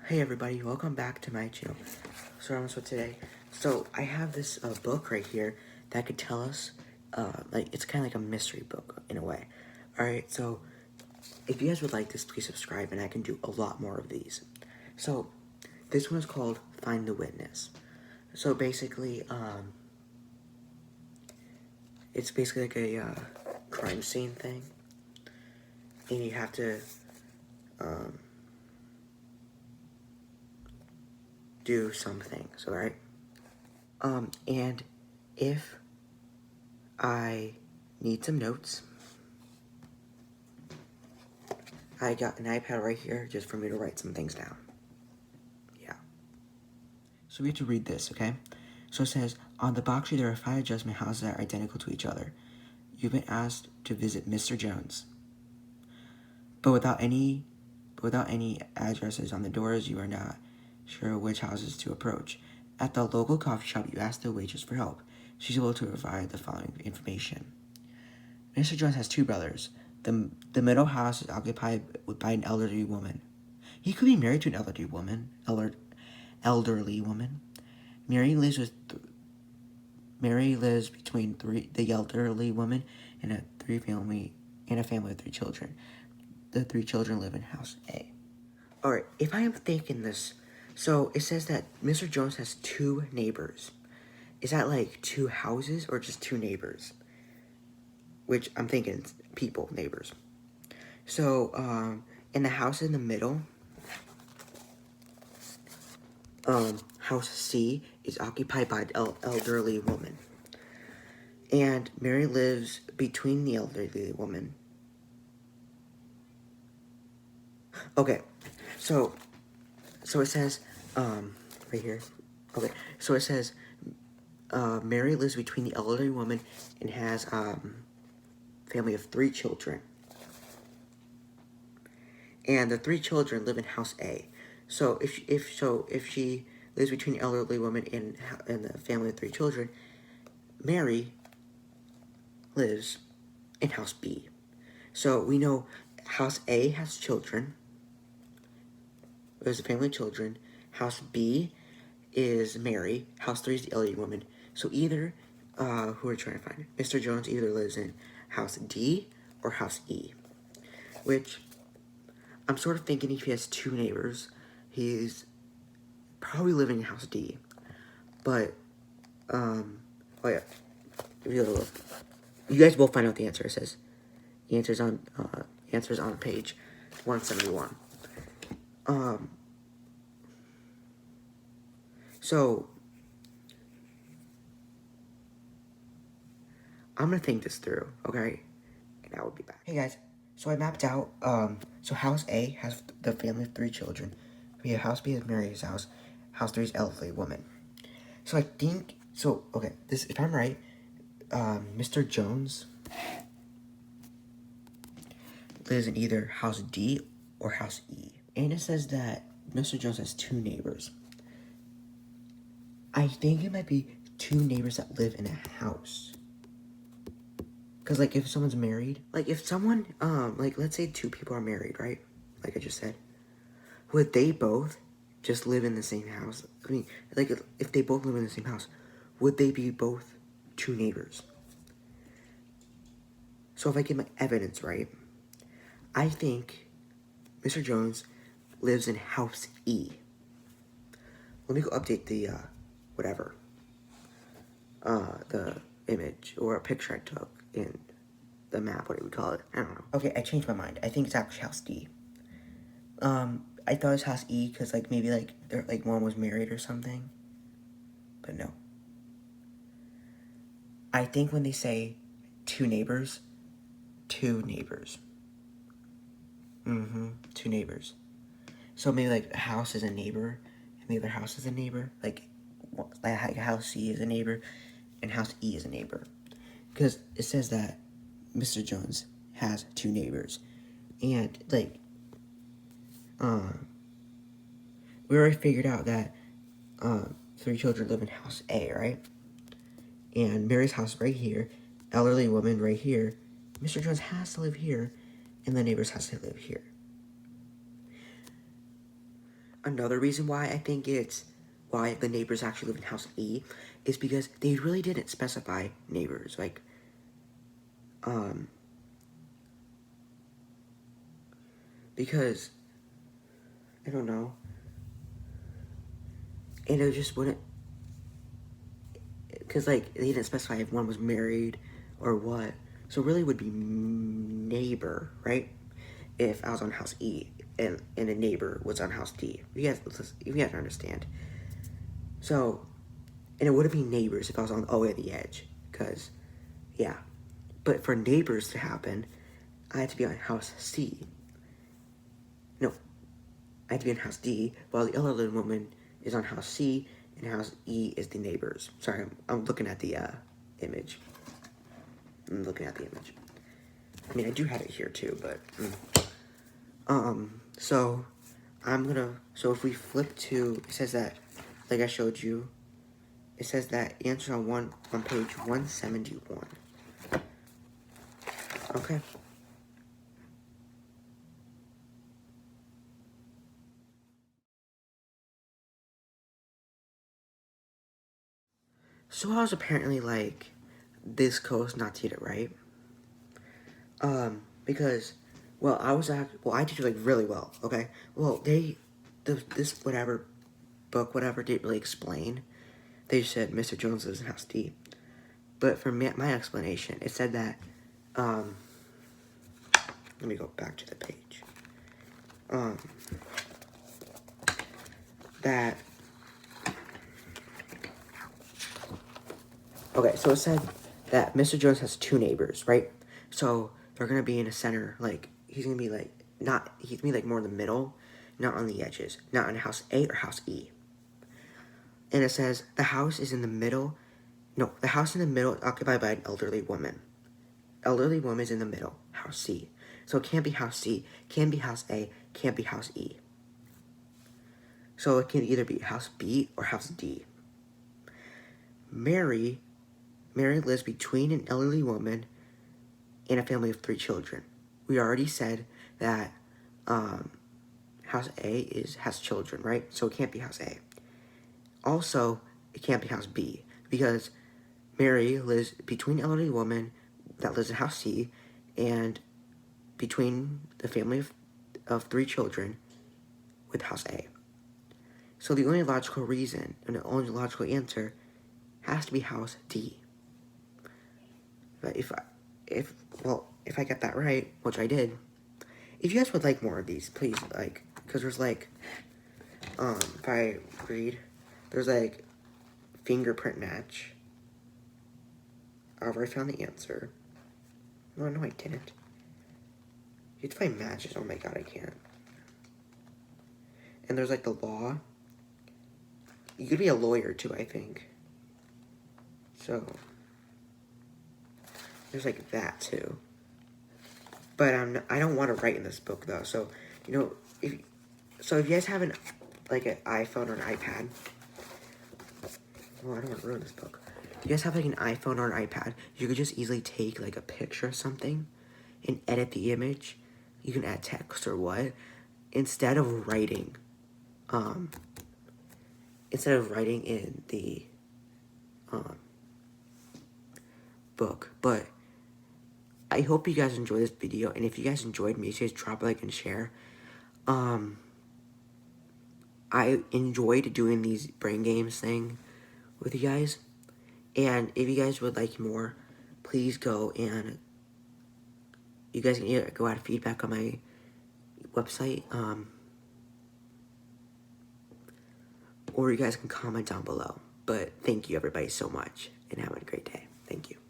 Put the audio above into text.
Hey everybody, welcome back to my channel. So today, I have this book right here that could tell us, it's kind of like a mystery book in a way. Alright, so if you guys would like this, please subscribe and I can do a lot more of these. So, this one is called Find the Witness. So basically, it's basically like a crime scene thing. And you have to, do some things, alright? And if I need some notes, I got an iPad right here just for me to write some things down. Yeah. So we have to read this, okay? So it says, on the box sheet there are 5 adjustment houses that are identical to each other. You've been asked to visit Mr. Jones. But without any addresses on the doors, you are not sure which houses to approach. At the local coffee shop, you ask the waitress for help. She's able to provide the following information. Mr. Jones has 2 brothers. The middle house is occupied by an elderly woman. He could be married to an elderly woman. Mary lives between the elderly woman and a family of 3 children. The 3 children live in house A. Alright, if I am thinking this, so it says that Mr. Jones has 2 neighbors. Is that like 2 houses or just 2 neighbors? Which I'm thinking people, neighbors. So, in the house in the middle, house C is occupied by an elderly woman. And Mary lives between the elderly woman. Okay, so it says, right here. Okay, so it says, Mary lives between the elderly woman and has, family of 3 children. And the 3 children live in house A. So if she lives between the elderly woman and the family of 3 children, Mary lives in house B. So we know house A has children. There's a family of children. House B is Mary. House 3 is the elderly woman. So either, who we're trying to find, Mr. Jones either lives in house D or house E. Which, I'm sort of thinking if he has 2 neighbors, he's probably living in house D. But, oh yeah, if you look, you guys will find out the answer. It says, the answer's on page 171. So, I'm gonna think this through, okay? And I will be back. Hey guys, so I mapped out, so house A has the family of 3 children. House B is Mary's house. House 3 is elderly woman. So I think, okay, if I'm right, Mr. Jones lives in either house D or house E. And it says that Mr. Jones has 2 neighbors. I think it might be 2 neighbors that live in a house. Because, like, if someone's married, like, if someone, like, let's say 2 people are married, right? Like I just said. Would they both just live in the same house? I mean, like, if they both live in the same house, would they be both 2 neighbors? So if I get my evidence right, I think Mr. Jones lives in house E. Let me go update the, the image or a picture I took in the map, what do we call it? I don't know. Okay, I changed my mind. I think it's actually house D. I thought it was house E because, like, maybe, like, one was married or something. But no. I think when they say 2 neighbors, 2 neighbors. 2 neighbors. So maybe, like, a house is a neighbor, and the other house is a neighbor. Like house C is a neighbor, and house E is a neighbor. Because it says that Mr. Jones has 2 neighbors. And, like, we already figured out that 3 children live in house A, right? And Mary's house right here, elderly woman right here. Mr. Jones has to live here, and the neighbor's has to live here. another reason why I think it's why the neighbors actually live in house E is because they really didn't specify neighbors. Like, because, I don't know. And it just wouldn't, because, like, they didn't specify if one was married or what. So it really would be neighbor, right? If I was on house E and a neighbor was on house D. You guys understand. So, and it wouldn't be neighbors if I was on O at the edge. Because, yeah. But for neighbors to happen, I had to be on house C. No, I had to be on house D, while the elderly woman is on house C, and house E is the neighbors. Sorry, I'm looking at the image. I'm looking at the image. I mean, I do have it here too, but so so if we flip to, it says that, like I showed you, it says that answer on page 171. Okay. So I was apparently like this close not to get it right. Because, well, I did like really well, okay? Well, this book didn't really explain. They just said Mr. Jones lives in house D. But for my explanation, it said that, let me go back to the page. Okay, so it said that Mr. Jones has two neighbors, right? So they're gonna be in a center, like, he's gonna be like more in the middle, not on the edges, not in house A or house E. And it says the house is in the middle. No, the house in the middle is occupied by an elderly woman. Elderly woman is in the middle, house C. So it can't be house C, can't be house A, can't be house E. So it can either be house B or house D. Mary lives between an elderly woman and a family of 3 children. We already said that house A has children, right? So it can't be house A. Also, it can't be house B because Mary lives between an elderly woman that lives in house C and between the family of 3 children with house A. So the only logical reason and the only logical answer has to be house D. But if I get that right, which I did, if you guys would like more of these, please, like, because there's like, if I read, there's like fingerprint match. I found the answer. No, I didn't. You have to find matches. Oh my god, I can't. And there's like the law. You could be a lawyer too, I think. So there's like that too. But I don't want to write in this book though. So if you guys have an iPhone or an iPad. Well, I don't want to ruin this book. If you guys have like an iPhone or an iPad, you could just easily take like a picture of something and edit the image. You can add text or what. Instead of writing in the book. But I hope you guys enjoyed this video, and if you guys enjoyed, make sure you drop a like and share. I enjoyed doing these brain games thing with you guys, and if you guys would like more, please go and you guys can either go add feedback on my website, or you guys can comment down below. But thank you everybody so much, and have a great day. Thank you.